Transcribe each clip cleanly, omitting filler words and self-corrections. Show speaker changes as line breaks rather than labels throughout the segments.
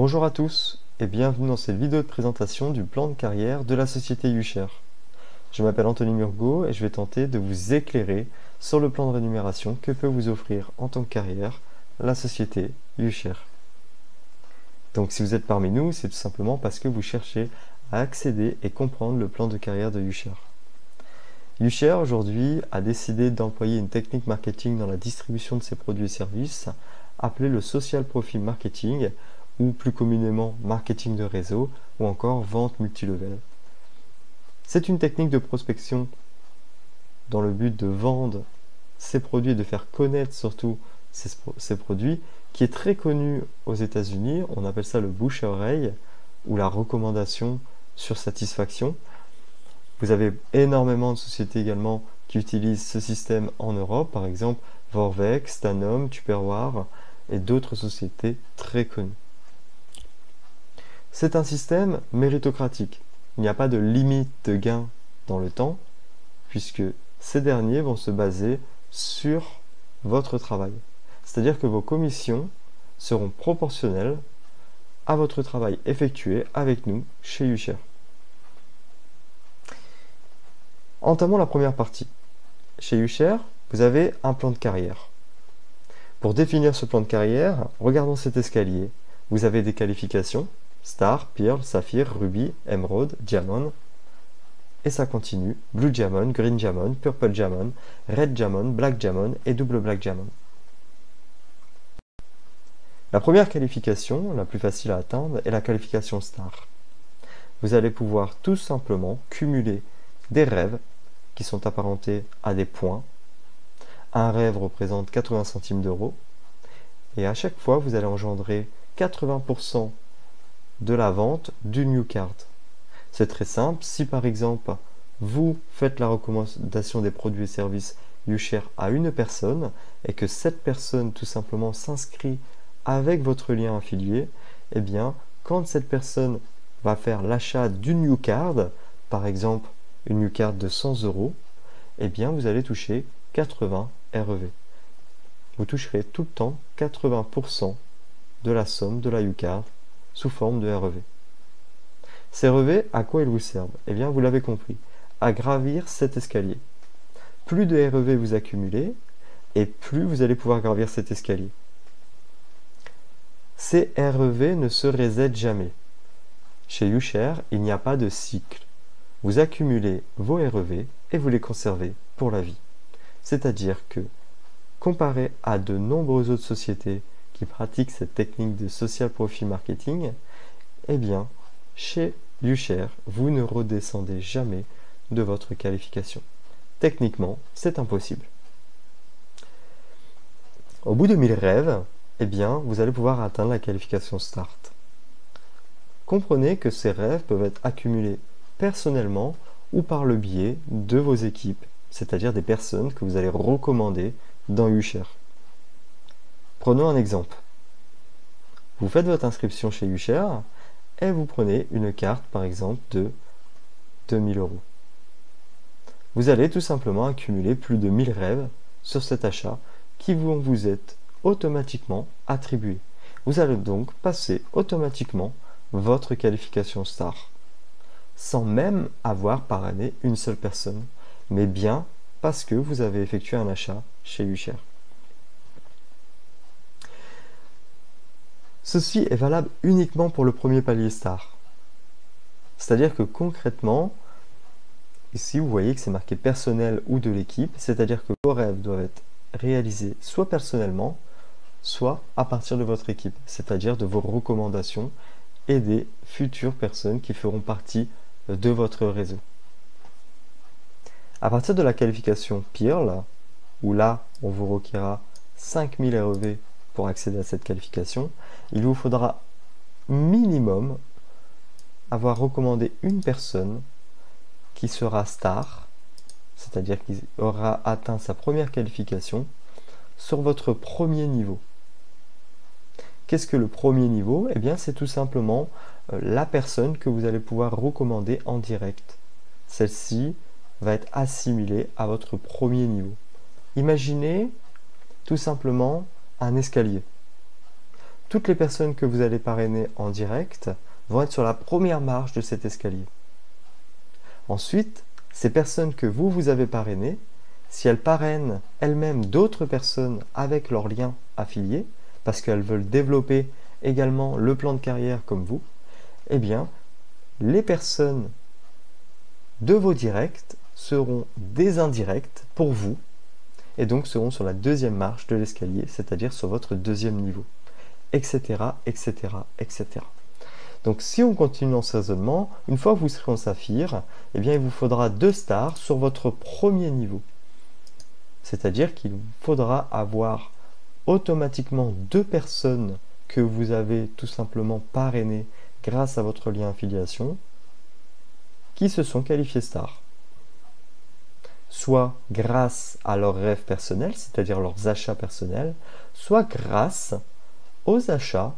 Bonjour à tous et bienvenue dans cette vidéo de présentation du plan de carrière de la société UShare. Je m'appelle Anthony Murgot et je vais tenter de vous éclairer sur le plan de rémunération que peut vous offrir en tant que carrière la société UShare. Donc si vous êtes parmi nous, c'est tout simplement parce que vous cherchez à accéder et comprendre le plan de carrière de UShare. UShare aujourd'hui a décidé d'employer une technique marketing dans la distribution de ses produits et services appelée le social profile marketing ou plus communément marketing de réseau ou encore vente multilevel. C'est une technique de prospection dans le but de vendre ses produits et de faire connaître surtout ces produits qui est très connue aux États-Unis. On appelle ça le bouche à oreille ou la recommandation sur satisfaction. Vous avez énormément de sociétés également qui utilisent ce système en Europe, par exemple Vorwerk, Stanum, Tupperware et d'autres sociétés très connues. C'est un système méritocratique. Il n'y a pas de limite de gain dans le temps, puisque ces derniers vont se baser sur votre travail. C'est-à-dire que vos commissions seront proportionnelles à votre travail effectué avec nous chez UShare. Entamons la première partie. Chez UShare, vous avez un plan de carrière. Pour définir ce plan de carrière, regardons cet escalier. Vous avez des qualifications, Star, Pearl, Saphir, Ruby, Emerald, Diamond. Et ça continue, Blue Diamond, Green Diamond, Purple Diamond, Red Diamond, Black Diamond et Double Black Diamond. La première qualification, la plus facile à atteindre, est la qualification Star. Vous allez pouvoir tout simplement cumuler des rêves qui sont apparentés à des points. Un rêve représente 80 centimes d'euros et à chaque fois vous allez engendrer 80% de la vente d'une new card. C'est très simple, si par exemple vous faites la recommandation des produits et services UShare à une personne et que cette personne tout simplement s'inscrit avec votre lien affilié, eh bien quand cette personne va faire l'achat d'une new card, par exemple une new card de 100 euros, eh bien vous allez toucher 80 REV. Vous toucherez tout le temps 80% de la somme de la U-Card sous forme de REV. Ces REV, à quoi ils vous servent? Eh bien, vous l'avez compris, à gravir cet escalier. Plus de REV vous accumulez, et plus vous allez pouvoir gravir cet escalier. Ces REV ne se resettent jamais. Chez UShare, il n'y a pas de cycle. Vous accumulez vos REV et vous les conservez pour la vie. C'est-à-dire que, comparé à de nombreuses autres sociétés qui pratiquent cette technique de social profile marketing, eh bien, chez UShare, vous ne redescendez jamais de votre qualification. Techniquement, c'est impossible. Au bout de 1000 rêves, eh bien, vous allez pouvoir atteindre la qualification Start. Comprenez que ces rêves peuvent être accumulés personnellement ou par le biais de vos équipes, c'est-à-dire des personnes que vous allez recommander dans UShare. Prenons un exemple. Vous faites votre inscription chez UShare et vous prenez une carte par exemple de 2000 euros. Vous allez tout simplement accumuler plus de 1000 rêves sur cet achat qui vont vous être automatiquement attribués. Vous allez donc passer automatiquement votre qualification Star, sans même avoir parrainé une seule personne, mais bien parce que vous avez effectué un achat chez UShare. Ceci est valable uniquement pour le premier palier Star. C'est-à-dire que concrètement, ici vous voyez que c'est marqué personnel ou de l'équipe, c'est-à-dire que vos rêves doivent être réalisés soit personnellement, soit à partir de votre équipe, c'est-à-dire de vos recommandations et des futures personnes qui feront partie de votre réseau. À partir de la qualification Pearl, où là on vous requérera 5000 REV pour accéder à cette qualification, il vous faudra minimum avoir recommandé une personne qui sera Star, c'est-à-dire qui aura atteint sa première qualification sur votre premier niveau. Qu'est-ce que le premier niveau? Eh bien, c'est tout simplement la personne que vous allez pouvoir recommander en direct. Celle-ci va être assimilée à votre premier niveau. Imaginez tout simplement un escalier. toutes les personnes que vous allez parrainer en direct vont être sur la première marche de cet escalier. Ensuite, ces personnes que vous avez parrainées, si elles parrainent elles-mêmes d'autres personnes avec leur lien affilié, parce qu'elles veulent développer également le plan de carrière comme vous, eh bien, les personnes de vos directs seront des indirects pour vous, et donc seront sur la deuxième marche de l'escalier, c'est-à-dire sur votre deuxième niveau, etc., etc., etc. Donc si on continue dans ce raisonnement, une fois que vous serez en saphir, eh bien il vous faudra 2 stars sur votre premier niveau. C'est-à-dire qu'il vous faudra avoir automatiquement 2 personnes que vous avez tout simplement parrainées grâce à votre lien affiliation qui se sont qualifiées stars. Soit grâce à leurs rêves personnels, c'est-à-dire leurs achats personnels, soit grâce aux achats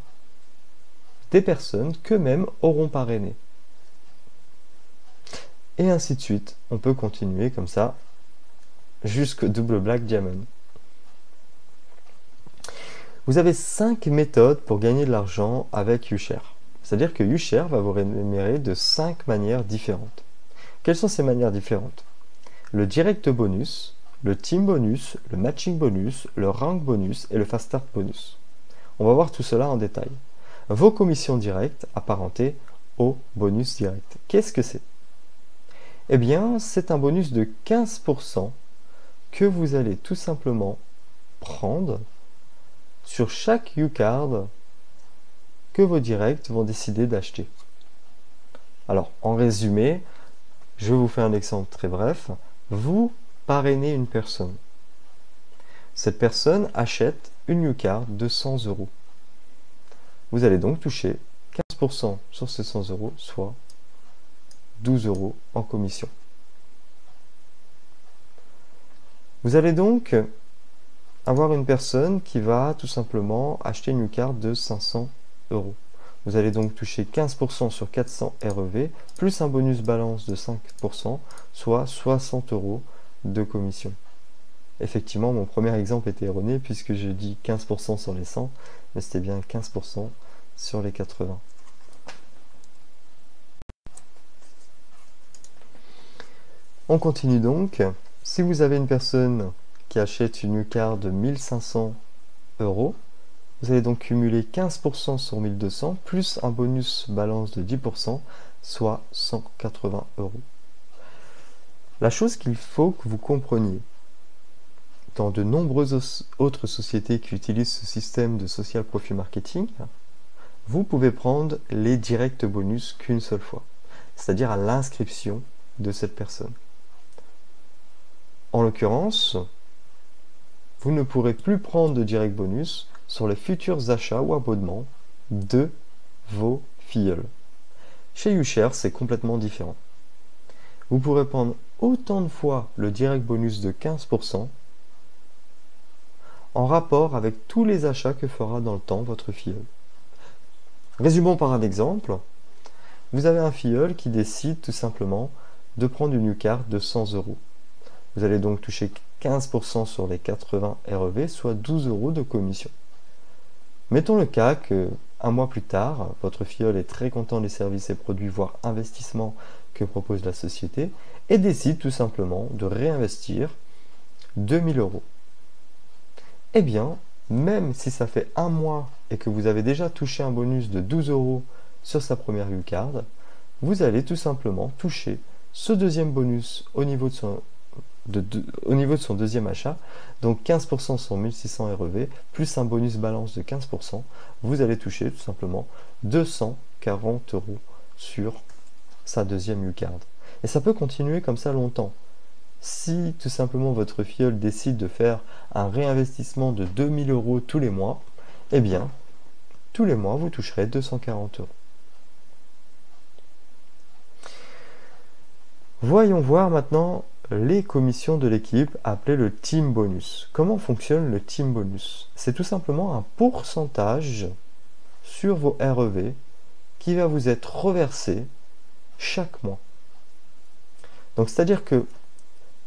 des personnes qu'eux-mêmes auront parrainées. Et ainsi de suite, on peut continuer comme ça jusqu'au double black diamond. Vous avez 5 méthodes pour gagner de l'argent avec YouShare. C'est-à-dire que YouShare va vous rémunérer de 5 manières différentes. Quelles sont ces manières différentes? Le direct bonus, le team bonus, le matching bonus, le rank bonus et le fast start bonus. On va voir tout cela en détail. Vos commissions directes apparentées au bonus direct. Qu'est-ce que c'est? Eh bien, c'est un bonus de 15% que vous allez tout simplement prendre sur chaque YouCard que vos directs vont décider d'acheter. Alors, en résumé, je vous fais un exemple très bref. Vous parrainez une personne. Cette personne achète une YouCard de 100 €. Vous allez donc toucher 15% sur ces 100 €, soit 12 € en commission. Vous allez donc avoir une personne qui va tout simplement acheter une YouCard de 500 €. Vous allez donc toucher 15% sur 400 REV, plus un bonus balance de 5%, soit 60 € de commission. Effectivement, mon premier exemple était erroné puisque j'ai dit 15% sur les 100, mais c'était bien 15% sur les 80. On continue donc. Si vous avez une personne qui achète une YouCard de 1500 €, vous allez donc cumuler 15% sur 1200, plus un bonus balance de 10%, soit 180 €. La chose qu'il faut que vous compreniez, dans de nombreuses autres sociétés qui utilisent ce système de social profit marketing, vous pouvez prendre les directs bonus qu'une seule fois, c'est-à-dire à l'inscription de cette personne. En l'occurrence, vous ne pourrez plus prendre de direct bonus sur les futurs achats ou abonnements de vos filleuls. Chez YouShare, c'est complètement différent. Vous pourrez prendre autant de fois le direct bonus de 15% en rapport avec tous les achats que fera dans le temps votre filleul. Résumons par un exemple. Vous avez un filleul qui décide tout simplement de prendre une YouCard de 100 €. Vous allez donc toucher 15% sur les 80 REV, soit 12 € de commission. Mettons le cas que, un mois plus tard, votre filleul est très content des services et produits, voire investissements que propose la société, et décide tout simplement de réinvestir 2000 €. Eh bien, même si ça fait un mois et que vous avez déjà touché un bonus de 12 € sur sa première YouCard, vous allez tout simplement toucher ce deuxième bonus au niveau de son deuxième achat, donc 15% sur 1600 REV, plus un bonus balance de 15%, vous allez toucher tout simplement 240 € sur sa deuxième YouCard. Et ça peut continuer comme ça longtemps. Si tout simplement votre filleul décide de faire un réinvestissement de 2000 € tous les mois, eh bien, tous les mois, vous toucherez 240 €. Voyons voir maintenant les commissions de l'équipe appelées le team bonus. Comment fonctionne le team bonus? C'est tout simplement un pourcentage sur vos REV qui va vous être reversé chaque mois. Donc c'est-à-dire que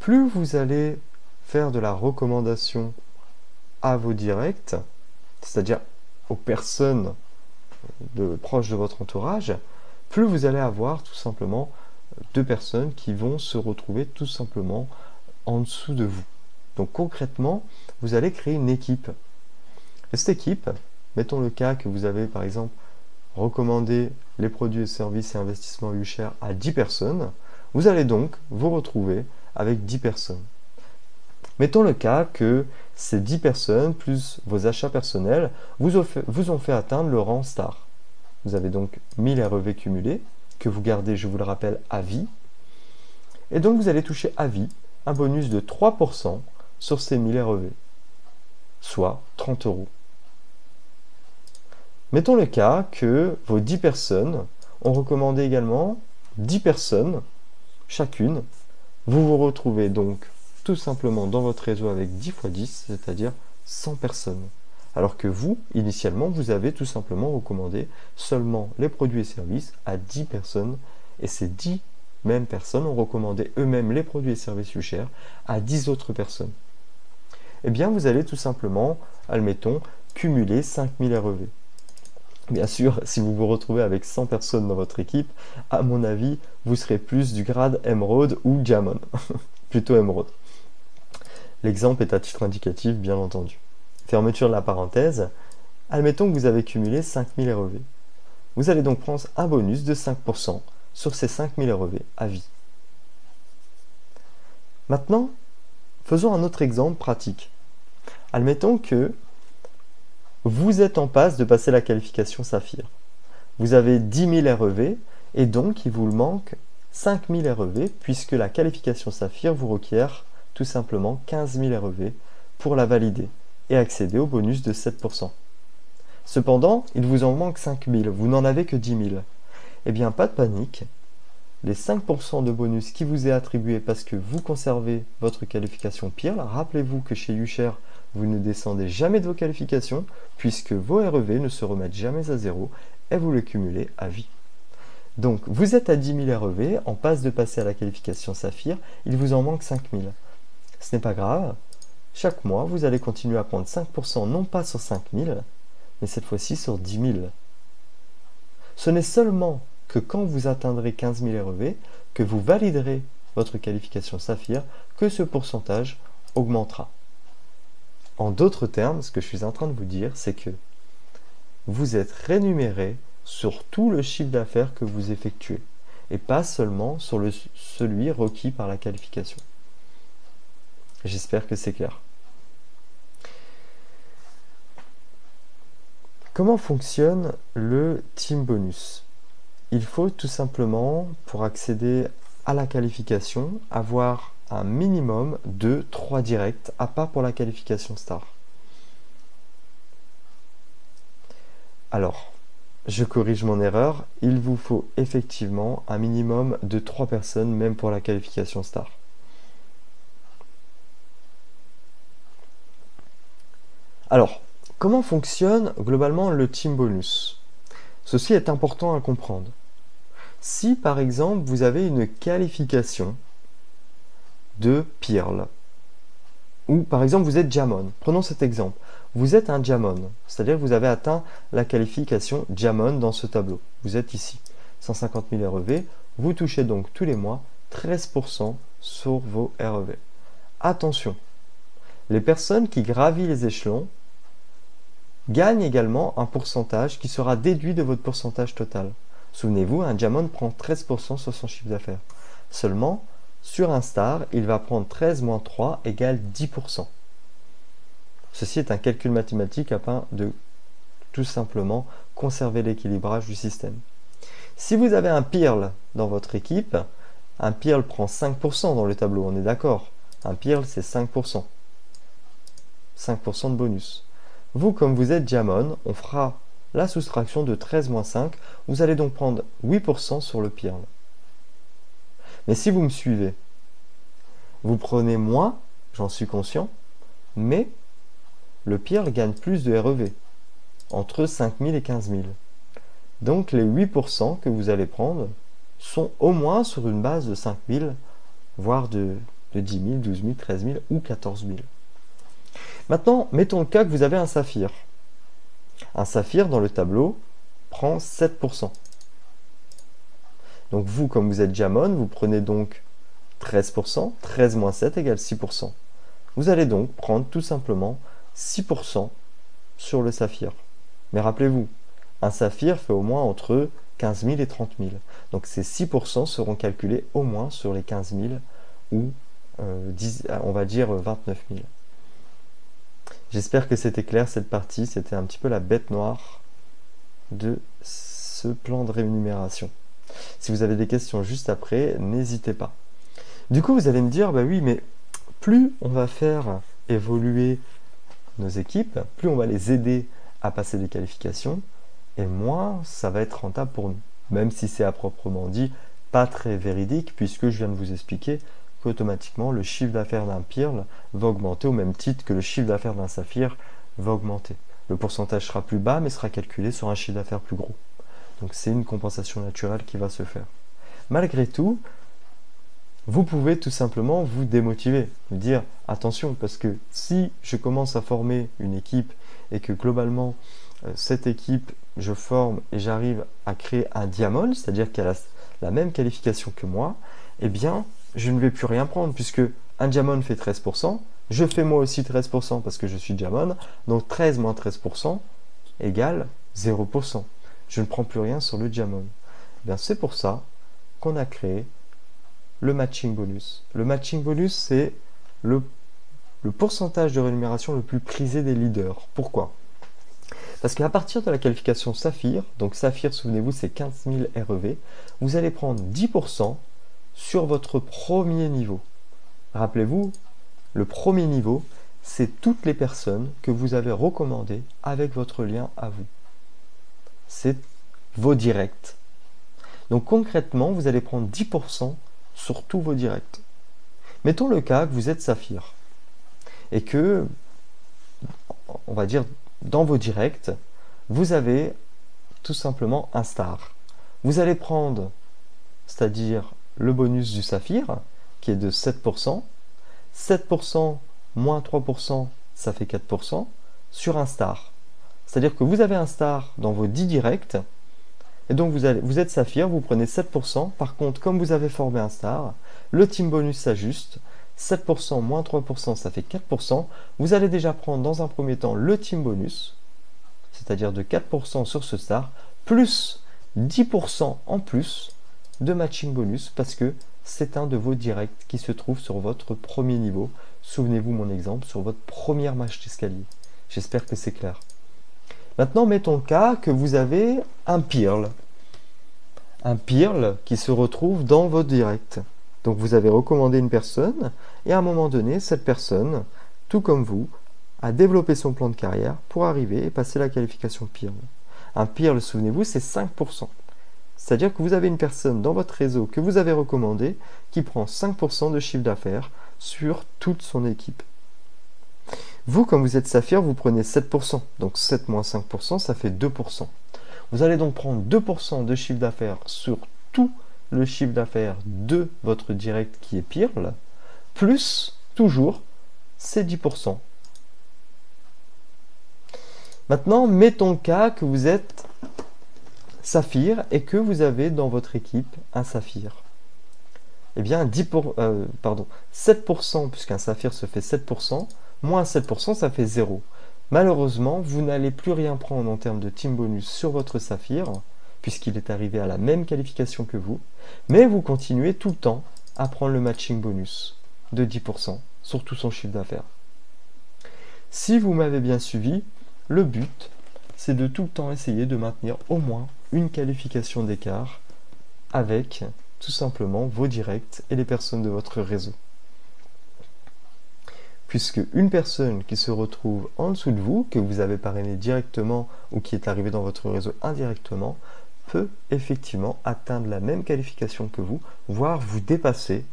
plus vous allez faire de la recommandation à vos directs, c'est-à-dire aux personnes proches de votre entourage, plus vous allez avoir tout simplement de personnes qui vont se retrouver tout simplement en dessous de vous. Donc concrètement, vous allez créer une équipe. Et cette équipe, mettons le cas que vous avez par exemple recommandé les produits et services et investissements YouShare à 10 personnes, vous allez donc vous retrouver avec 10 personnes. Mettons le cas que ces 10 personnes, plus vos achats personnels, vous ont fait atteindre le rang star. Vous avez donc 1000 REV cumulés, que vous gardez, je vous le rappelle, à vie. Et donc vous allez toucher à vie un bonus de 3% sur ces 1000 REV, soit 30 euros. Mettons le cas que vos 10 personnes ont recommandé également 10 personnes, chacune. Vous vous retrouvez donc tout simplement dans votre réseau avec 10 x 10, c'est-à-dire 100 personnes. Alors que vous, initialement, vous avez tout simplement recommandé seulement les produits et services à 10 personnes. Et ces 10 mêmes personnes ont recommandé eux-mêmes les produits et services YouShare à 10 autres personnes. Eh bien, vous allez tout simplement, admettons, cumuler 5000 REV. Bien sûr, si vous vous retrouvez avec 100 personnes dans votre équipe, à mon avis, vous serez plus du grade Emerald ou Diamond. Plutôt Emerald. L'exemple est à titre indicatif, bien entendu. Fermeture de la parenthèse. Admettons que vous avez cumulé 5000 REV. Vous allez donc prendre un bonus de 5% sur ces 5000 REV à vie. Maintenant, faisons un autre exemple pratique. Admettons que vous êtes en passe de passer la qualification Saphir. Vous avez 10 000 REV et donc il vous manque 5000 REV puisque la qualification Saphir vous requiert tout simplement 15 000 REV pour la valider et accéder au bonus de 7%. Cependant, il vous en manque 5000, vous n'en avez que 10 000. Eh bien, pas de panique. Les 5% de bonus qui vous est attribué parce que vous conservez votre qualification Pearl, rappelez-vous que chez YouShare, vous ne descendez jamais de vos qualifications puisque vos REV ne se remettent jamais à zéro et vous le cumulez à vie. Donc, vous êtes à 10 000 REV, en passe de passer à la qualification Saphir, il vous en manque 5000. Ce n'est pas grave, chaque mois, vous allez continuer à prendre 5% non pas sur 5000, mais cette fois-ci sur 10 000. Ce n'est seulement que quand vous atteindrez 15 000 REV, que vous validerez votre qualification Saphir, que ce pourcentage augmentera. En d'autres termes, ce que je suis en train de vous dire, c'est que vous êtes rémunéré sur tout le chiffre d'affaires que vous effectuez, et pas seulement sur celui requis par la qualification. J'espère que c'est clair. Comment fonctionne le Team Bonus? Il faut tout simplement, pour accéder à la qualification, avoir un minimum de 3 directs, à part pour la qualification Star. Alors, je corrige mon erreur, il vous faut effectivement un minimum de 3 personnes, même pour la qualification Star. Alors, comment fonctionne globalement le Team Bonus? Ceci est important à comprendre. Si par exemple vous avez une qualification de Pearl, ou par exemple vous êtes Diamond, prenons cet exemple, vous êtes un Diamond, c'est-à-dire que vous avez atteint la qualification Diamond dans ce tableau, vous êtes ici, 150 000 REV, vous touchez donc tous les mois 13% sur vos REV. Attention, les personnes qui gravissent les échelons gagnent également un pourcentage qui sera déduit de votre pourcentage total. Souvenez-vous, un Diamond prend 13% sur son chiffre d'affaires. Seulement, sur un Star, il va prendre 13 moins 3 égale 10%. Ceci est un calcul mathématique afin de tout simplement conserver l'équilibrage du système. Si vous avez un Pearl dans votre équipe, un Pearl prend 5% dans le tableau, on est d'accord. Un Pearl, c'est 5%. 5% de bonus. Vous, comme vous êtes Diamond, on fera la soustraction de 13 moins 5. Vous allez donc prendre 8% sur le Pearl. Mais si vous me suivez, vous prenez moins, j'en suis conscient, mais le Pearl gagne plus de REV, entre 5000 et 15 000. Donc les 8% que vous allez prendre sont au moins sur une base de 5000, voire de 10 000, 12 000, 13 000 ou 14 000. Maintenant, mettons le cas que vous avez un Saphir. Un saphir dans le tableau prend 7%. Donc vous, comme vous êtes diamond, vous prenez donc 13%. 13 moins 7 égale 6%. Vous allez donc prendre tout simplement 6% sur le saphir. Mais rappelez-vous, un saphir fait au moins entre 15 000 et 30 000. Donc ces 6% seront calculés au moins sur les 15 000 ou on va dire 29 000. J'espère que c'était clair cette partie. C'était un petit peu la bête noire de ce plan de rémunération. Si vous avez des questions juste après, n'hésitez pas. Du coup, vous allez me dire, bah oui, mais plus on va faire évoluer nos équipes, plus on va les aider à passer des qualifications, et moins ça va être rentable pour nous. Même si c'est à proprement dit pas très véridique, puisque je viens de vous expliquer qu'automatiquement le chiffre d'affaires d'un Pearl va augmenter au même titre que le chiffre d'affaires d'un Saphir va augmenter. Le pourcentage sera plus bas, mais sera calculé sur un chiffre d'affaires plus gros. Donc c'est une compensation naturelle qui va se faire. Malgré tout, vous pouvez tout simplement vous démotiver, vous dire attention, parce que si je commence à former une équipe et que globalement cette équipe je forme et j'arrive à créer un diamond, c'est-à-dire qu'elle a la même qualification que moi, eh bien je ne vais plus rien prendre puisque un diamond fait 13%, je fais moi aussi 13% parce que je suis diamond, donc 13 moins 13% égale 0%. Je ne prends plus rien sur le diamond. Eh bien c'est pour ça qu'on a créé le matching bonus. Le matching bonus, c'est le pourcentage de rémunération le plus prisé des leaders. Pourquoi? Parce qu'à partir de la qualification Saphir, donc Saphir, souvenez-vous, c'est 15 000 REV, vous allez prendre 10% sur votre premier niveau. Rappelez-vous, le premier niveau, c'est toutes les personnes que vous avez recommandées avec votre lien à vous. C'est vos directs. Donc concrètement, vous allez prendre 10% sur tous vos directs. Mettons le cas que vous êtes Saphir et que, on va dire, dans vos directs, vous avez tout simplement un star. Vous allez prendre, c'est-à-dire le bonus du Saphir, qui est de 7%. 7% moins 3%, ça fait 4%, sur un star. C'est-à-dire que vous avez un star dans vos 10 directs, et donc vous êtes Saphir, vous prenez 7%. Par contre, comme vous avez formé un star, le team bonus s'ajuste. 7% moins 3%, ça fait 4%. Vous allez déjà prendre dans un premier temps le team bonus, c'est-à-dire de 4% sur ce star, plus 10% en plus de matching bonus, parce que c'est un de vos directs qui se trouve sur votre premier niveau. Souvenez-vous mon exemple, sur votre première marche d'escalier. J'espère que c'est clair. Maintenant, mettons le cas que vous avez un Pearl. Un Pearl qui se retrouve dans votre direct. Donc vous avez recommandé une personne et à un moment donné, cette personne, tout comme vous, a développé son plan de carrière pour arriver et passer la qualification Pearl. Un Pearl, souvenez-vous, c'est 5%. C'est-à-dire que vous avez une personne dans votre réseau que vous avez recommandé qui prend 5% de chiffre d'affaires sur toute son équipe. Vous, comme vous êtes Saphir, vous prenez 7%. Donc 7 moins 5%, ça fait 2%. Vous allez donc prendre 2% de chiffre d'affaires sur tout le chiffre d'affaires de votre direct qui est Pearl, plus toujours ces 10%. Maintenant, mettons le cas que vous êtes Saphir et que vous avez dans votre équipe un Saphir. Eh bien, 7%, puisqu'un Saphir se fait 7%, moins 7%, ça fait 0. Malheureusement, vous n'allez plus rien prendre en termes de team bonus sur votre Saphir, puisqu'il est arrivé à la même qualification que vous, mais vous continuez tout le temps à prendre le matching bonus de 10% sur tout son chiffre d'affaires. Si vous m'avez bien suivi, le but, c'est de tout le temps essayer de maintenir au moins une qualification d'écart avec tout simplement vos directs et les personnes de votre réseau. Puisque une personne qui se retrouve en dessous de vous, que vous avez parrainé directement ou qui est arrivée dans votre réseau indirectement, peut effectivement atteindre la même qualification que vous, voire vous dépasser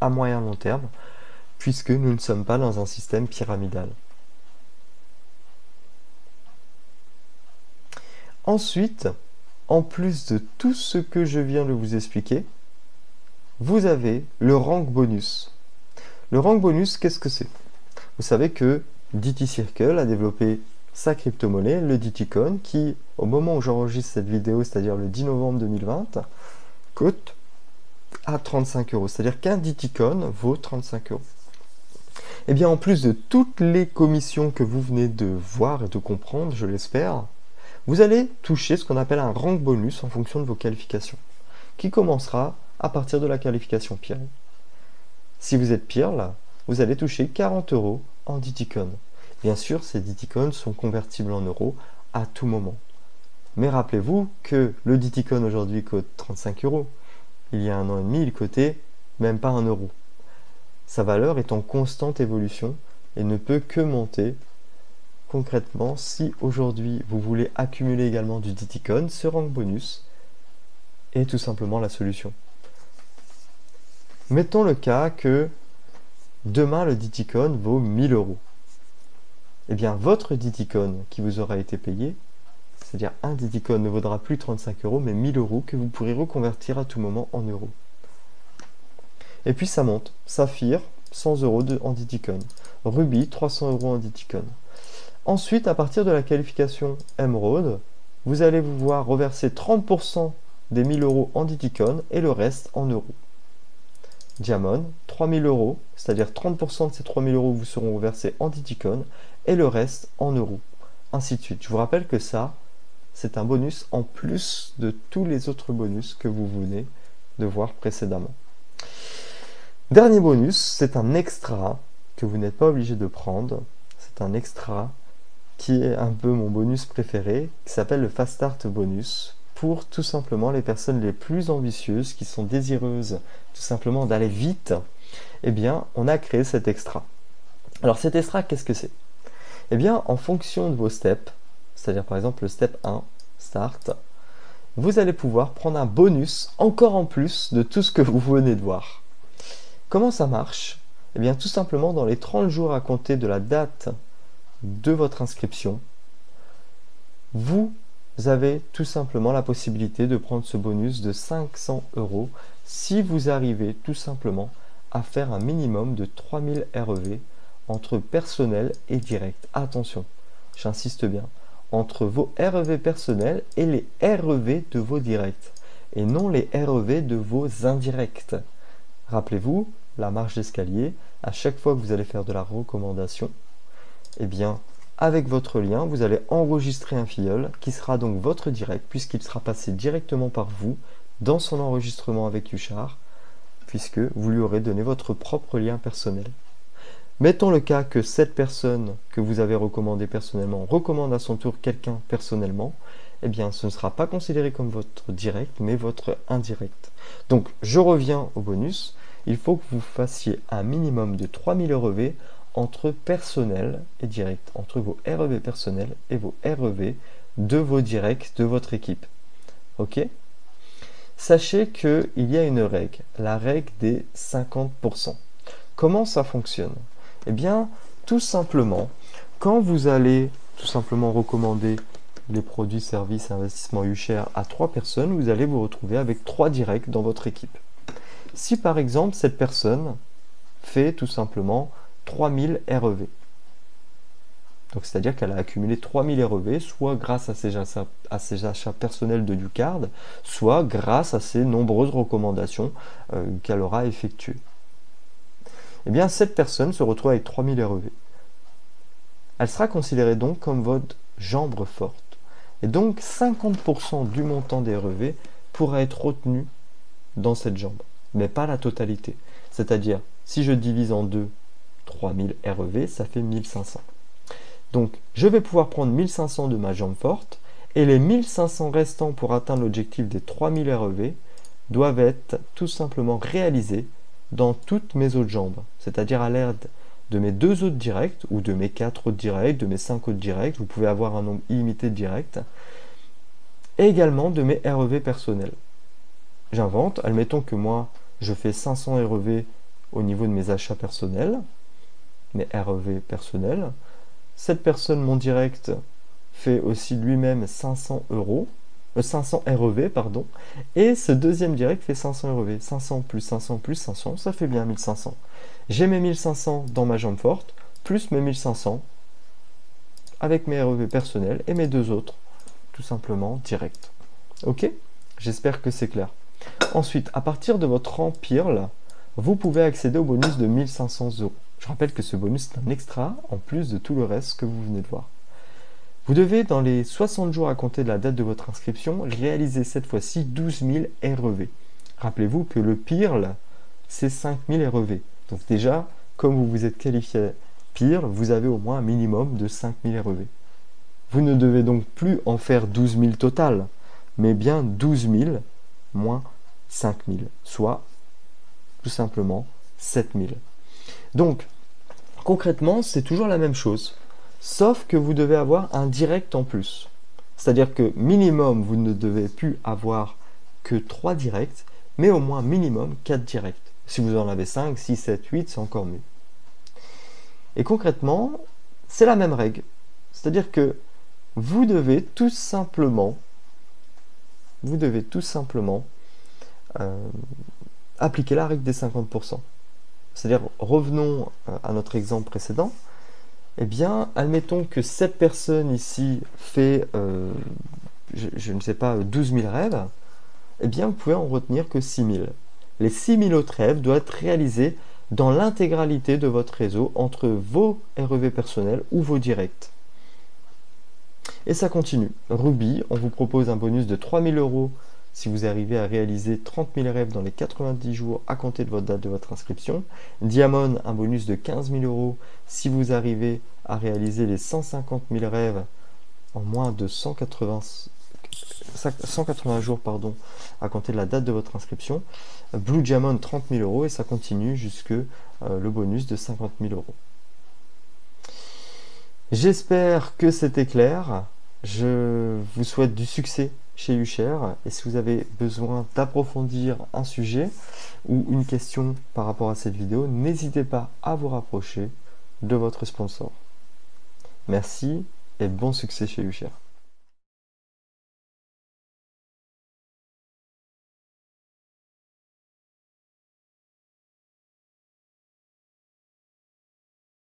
à moyen long terme, puisque nous ne sommes pas dans un système pyramidal. Ensuite, en plus de tout ce que je viens de vous expliquer, vous avez le rank bonus. Le rank bonus, qu'est-ce que c'est? Vous savez que DT Circle a développé sa crypto-monnaie, le Diticoin, qui, au moment où j'enregistre cette vidéo, c'est-à-dire le 10 novembre 2020, coûte à 35 euros. C'est-à-dire qu'un Diticoin vaut 35 euros. Et bien, en plus de toutes les commissions que vous venez de voir et de comprendre, je l'espère, vous allez toucher ce qu'on appelle un rank bonus en fonction de vos qualifications, qui commencera à partir de la qualification Pearl. Si vous êtes Pearl, vous allez toucher 40 euros en Diticoin. Bien sûr, ces Diticoins sont convertibles en euros à tout moment. Mais rappelez-vous que le Diticoin aujourd'hui coûte 35 euros. Il y a 1 an et demi, il coûtait même pas 1 euro. Sa valeur est en constante évolution et ne peut que monter. Concrètement, si aujourd'hui vous voulez accumuler également du Diticoin, ce rank bonus est tout simplement la solution. Mettons le cas que demain le Diticoin vaut 1000 euros. Eh bien, votre Diticoin qui vous aura été payé, c'est-à-dire un Diticoin ne vaudra plus 35 euros, mais 1000 euros que vous pourrez reconvertir à tout moment en euros. Et puis ça monte. Saphir, 100 euros en Diticoin. Ruby, 300 euros en Diticoin. Ensuite, à partir de la qualification Emerald, vous allez vous voir reverser 30% des 1000 euros en Diticoin et le reste en euros. Diamond, 3000 euros, c'est-à-dire 30% de ces 3000 euros vous seront reversés en Diticoin et le reste en euros. Ainsi de suite. Je vous rappelle que ça, c'est un bonus en plus de tous les autres bonus que vous venez de voir précédemment. Dernier bonus, c'est un extra que vous n'êtes pas obligé de prendre. C'est un extra qui est un peu mon bonus préféré, qui s'appelle le Fast Start bonus, pour tout simplement les personnes les plus ambitieuses, qui sont désireuses tout simplement d'aller vite. Eh bien, on a créé cet extra. Alors cet extra, qu'est-ce que c'est? Eh bien, en fonction de vos steps, c'est-à-dire par exemple le step 1, Start, vous allez pouvoir prendre un bonus encore en plus de tout ce que vous venez de voir. Comment ça marche? Eh bien, tout simplement, dans les 30 jours à compter de la date de votre inscription, vous avez tout simplement la possibilité de prendre ce bonus de 500 euros si vous arrivez tout simplement à faire un minimum de 3000 REV entre personnel et direct. Attention, j'insiste bien, entre vos REV personnels et les REV de vos directs, et non les REV de vos indirects. Rappelez-vous, la marche d'escalier, à chaque fois que vous allez faire de la recommandation, eh bien, avec votre lien, vous allez enregistrer un filleul qui sera donc votre direct, puisqu'il sera passé directement par vous dans son enregistrement avec Yuchar, puisque vous lui aurez donné votre propre lien personnel. Mettons le cas que cette personne que vous avez recommandée personnellement recommande à son tour quelqu'un personnellement, eh bien, ce ne sera pas considéré comme votre direct, mais votre indirect. Donc, je reviens au bonus. Il faut que vous fassiez un minimum de 3000 REV entre personnel et direct, entre vos REV personnels et vos REV de vos directs de votre équipe. Ok? Sachez qu'il y a une règle, la règle des 50%. Comment ça fonctionne? Eh bien, tout simplement, quand vous allez tout simplement recommander les produits, services, investissements Yuchar à 3 personnes, vous allez vous retrouver avec 3 directs dans votre équipe. Si par exemple cette personne fait tout simplement 3000 REV, donc c'est-à-dire qu'elle a accumulé 3000 REV, soit grâce à ses achats personnels de Ucard, soit grâce à ses nombreuses recommandations qu'elle aura effectuées. Eh bien cette personne se retrouve avec 3000 REV. Elle sera considérée donc comme votre jambe forte. Et donc 50% du montant des REV pourra être retenu dans cette jambe, mais pas la totalité. C'est-à-dire, si je divise en deux 3000 REV, ça fait 1500. Donc, je vais pouvoir prendre 1500 de ma jambe forte, et les 1500 restants pour atteindre l'objectif des 3000 REV doivent être tout simplement réalisés dans toutes mes autres jambes. C'est-à-dire à l'aide de mes 2 autres directs, ou de mes 4 autres directs, de mes 5 autres directs, vous pouvez avoir un nombre illimité de directs, et également de mes REV personnels. J'invente, admettons que moi, je fais 500 REV au niveau de mes achats personnels, mes REV personnels. Cette personne, mon direct, fait aussi lui-même 500 REV, pardon, et ce deuxième direct fait 500 REV. 500 plus 500 plus 500, ça fait bien 1500. J'ai mes 1500 dans ma jambe forte, plus mes 1500 avec mes REV personnels et mes 2 autres, tout simplement, direct. Ok? J'espère que c'est clair. Ensuite, à partir de votre rang Pearl, vous pouvez accéder au bonus de 1500 €. Je rappelle que ce bonus est un extra en plus de tout le reste que vous venez de voir. Vous devez, dans les 60 jours à compter de la date de votre inscription, réaliser cette fois-ci 12 000 REV. Rappelez-vous que le Pearl, c'est 5 000 REV. Donc déjà, comme vous vous êtes qualifié Pearl, vous avez au moins un minimum de 5 000 REV. Vous ne devez donc plus en faire 12 000 total, mais bien 12 000 moins 5 000, soit tout simplement 7 000. Donc, concrètement, c'est toujours la même chose, sauf que vous devez avoir un direct en plus. C'est-à-dire que minimum, vous ne devez plus avoir que 3 directs, mais au moins minimum 4 directs. Si vous en avez 5, 6, 7, 8, c'est encore mieux. Et concrètement, c'est la même règle. C'est-à-dire que vous devez tout simplement appliquer la règle des 50%. C'est-à-dire, revenons à notre exemple précédent. Eh bien, admettons que cette personne ici fait, je ne sais pas, 12 000 rêves. Eh bien, vous pouvez en retenir que 6 000. Les 6 000 autres rêves doivent être réalisés dans l'intégralité de votre réseau entre vos REV personnels ou vos directs. Et ça continue. Ruby, on vous propose un bonus de 3 000 € si vous arrivez à réaliser 30 000 rêves dans les 90 jours à compter de votre date de votre inscription. Diamond, un bonus de 15 000 € si vous arrivez à réaliser les 150 000 rêves en moins de 180 jours à compter de la date de votre inscription. Blue Diamond, 30 000 € et ça continue jusque le bonus de 50 000 €. J'espère que c'était clair. Je vous souhaite du succès chez Ushare et si vous avez besoin d'approfondir un sujet ou une question par rapport à cette vidéo, n'hésitez pas à vous rapprocher de votre sponsor. Merci et bon succès chez Ushare.